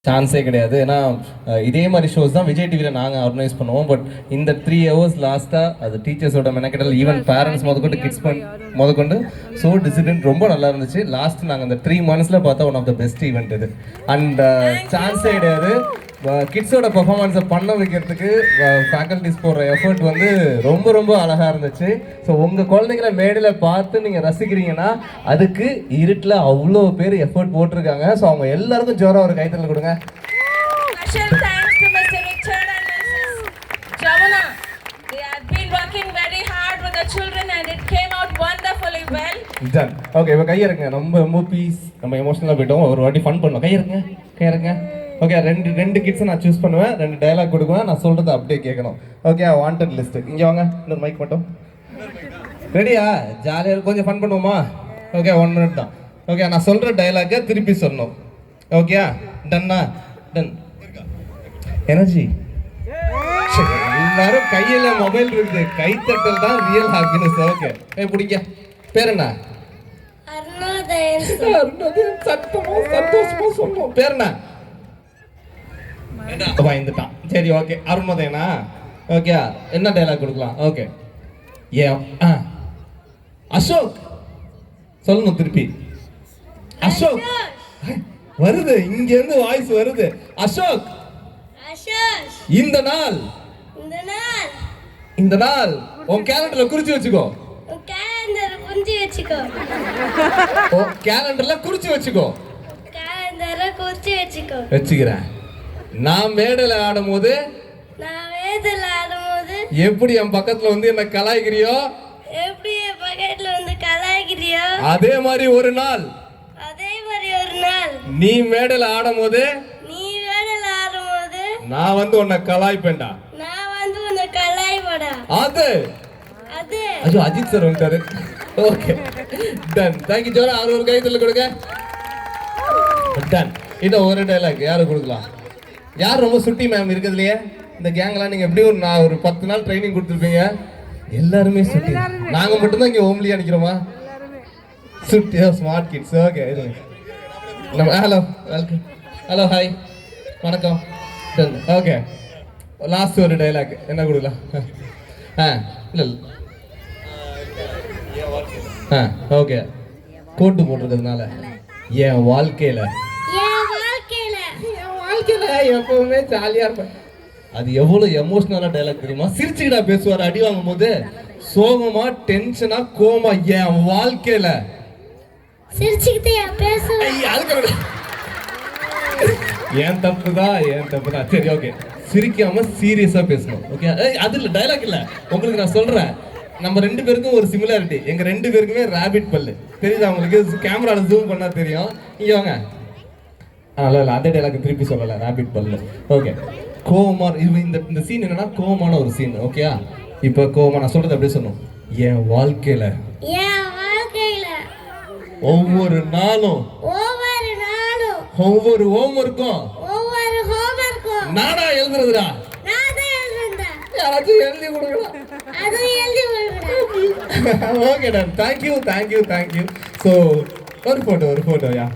சான்ஸே கிடையாது. ஏன்னா இதே மாதிரி ஷோஸ் தான் விஜய் டிவியில் நாங்கள் ஆர்கனைஸ் பண்ணுவோம். பட் இந்த 3 hours லாஸ்ட்டாக அது டீச்சர்ஸோட மெனக்கெடல், ஈவன் பேரண்ட்ஸ் முதற்கொண்டு கிட்ஸ் முதற்கொண்டு ஸோ டிசிப்ளின் ரொம்ப நல்லா இருந்துச்சு. லாஸ்ட் நாங்கள் இந்த 3 months பார்த்தா one of the best event இது. அண்ட் சான்ஸே கிடையாது. கிட்ஸோட பர்ஃபார்மன்ஸை பண்ண வைக்கிறதுக்கு ஃபேக்கல்டிஸ் போடுற எஃபர்ட் வந்து ரொம்ப ரொம்ப அழகாக இருந்துச்சு. ஸோ உங்கள் குழந்தைங்களை மேடையில் பார்த்து நீங்கள் ரசிக்கிறீங்கன்னா அதுக்கு இருட்டில் அவ்வளோ பேர் எஃபர்ட் போட்டிருக்காங்க. ஸோ அவங்க எல்லாருக்கும் ஜோராக ஒரு கைத்தல் கொடுங்க. Special thanks to Mr. Richard and Mrs. Jamuna. They have been working very hard with the children and it came out wonderfully well. Done. Okay, இப்போ கையிறங்க. நம்ம பீஸ் நம்ம எமோஷனலாக போயிட்டோம். ஒரு வாட்டி ஃபன் பண்ணோம். கையிறங்க. ஓகே, ரெண்டு கிட்ஸை நான் சூஸ் பண்ணுவேன், 2 டைலாக் கொடுக்குவேன், நான் சொல்கிறத அப்படியே கேட்கணும். ஓகே, வாண்டட் லிஸ்ட்டு இங்கே வாங்க. இன்னொரு மைக் மட்டும் ரெடியா? ஜாலியாக கொஞ்சம் ஃபன் பண்ணுவோமா? ஓகே, 1 minute தான். ஓகே, நான் சொல்கிற டைலாக்கை திருப்பி சொல்லணும். ஓகே, டன்னா? டன். எனர்ஜி. எல்லாரும் கையில் மொபைல் இருக்குது, கைத்தட்டல் தான் ரியல் ஹாப்பினஸ். ஓகே, பிடிக்க பேர் என்ன? சந்தோஷமா சொல்லணும். பேர் என்ன? பயந்துட்டான். சரி, ஓகே, அருண்மதேனா? ஓகே, என்ன டைலாக் கொடுக்கலாம்? ஓகே, அசோக் சொல்லணும் திருப்பி. அசோக் வருது, இங்க இருந்து வாய்ஸ் வருது. அசோக், இந்த நாள் உன் கேலண்டர்ல குறிச்சு வச்சுக்கோ. கேலண்டர்ல குறிச்சு வச்சுக்கோ. வச்சுக்கிறேன். நான் மேடையில் ஆடும்போது எப்படி என் பக்கத்துல வந்து என்ன கலாய்க்கிறியோ, அதே மாதிரி ஒரு நாள் நீ மேடையில் ஆடும்போது நான் வந்து உன்னை கலாய்ப்பேன்டா. அது ஐயோ, அஜித் சார் வந்துட்டாரு. Okay, done. தேங்க்யூ ஜோரா. அவர் ஒரு கைத்தல கொடுங்க. டன். இன்னும் ஒரு டைலாக் யாரு கொடுக்கலாம்? யார் ரொம்ப சுட்டி மேம் இருக்கிறதுலையே? இந்த கேங்லாம் நீங்கள் எப்படி ஒரு 10 நாள் ட்ரைனிங் கொடுத்துருப்பீங்க. எல்லாருமே சுட்டி. நாங்கள் மட்டும்தான் இங்கே ஹோம்லியாக நிற்கிறோமா? சுட்டி ஸ்மார்ட் கிட்ஸ். ஓகே, நம்ம ஹலோ, வெல்கம். ஹலோ, ஹாய், வணக்கம். ஓகே, லாஸ்ட் ஒரு டைலாக் என்ன கொடுக்கலாம்? இல்லை ஓகே, கோட்டு போட்டிருக்கிறதுனால என் வாழ்க்கையில் எப்பவுமே ஜாலியா இருப்பேன். அது எவ்வளவு எமோஷனலா டைலாக் தெரியுமா? சிரிச்சுக்கிட்டா பேசுவார். அடி வாங்கும் போது சோகமா, டென்ஷனா, கோமா என் வாழ்க்கையில ஏன் தப்புதான். சரி, ஓகே, சிரிக்காம சீரியஸா பேசணும். ஓகே, அது இல்ல டைலாக் இல்ல, உங்களுக்கு நான் சொல்றேன். நம்ம 2 பேருக்கும் ஒரு சிமிலாரிட்டி. எங்க 2 பேருக்குமே ராபிட் பல்லு தெரியுதா உங்களுக்கு? கேமரால ஜூம் பண்ணா தெரியும். இங்க வாங்க. இல்லை அதே டைலாக் திருப்பி சொல்லலை. ராபிட் பல்லு. ஓகே, கோவமா இந்த சீன் என்னன்னா கோவமான ஒரு சீன். ஓகேயா? இப்போ கோவமா நான் சொல்றது அப்படியே சொல்லணும். என் வாழ்க்கையில ஒவ்வொரு நாளும் ஒவ்வொரு ஹோம்வொர்க்கும் நானா எழுதுறதுடா. யாராச்சும் எழுதி கொடுக்கலாம். Okay, done. தேங்க்யூ. ஸோ ஒரு ஃபோட்டோ யா.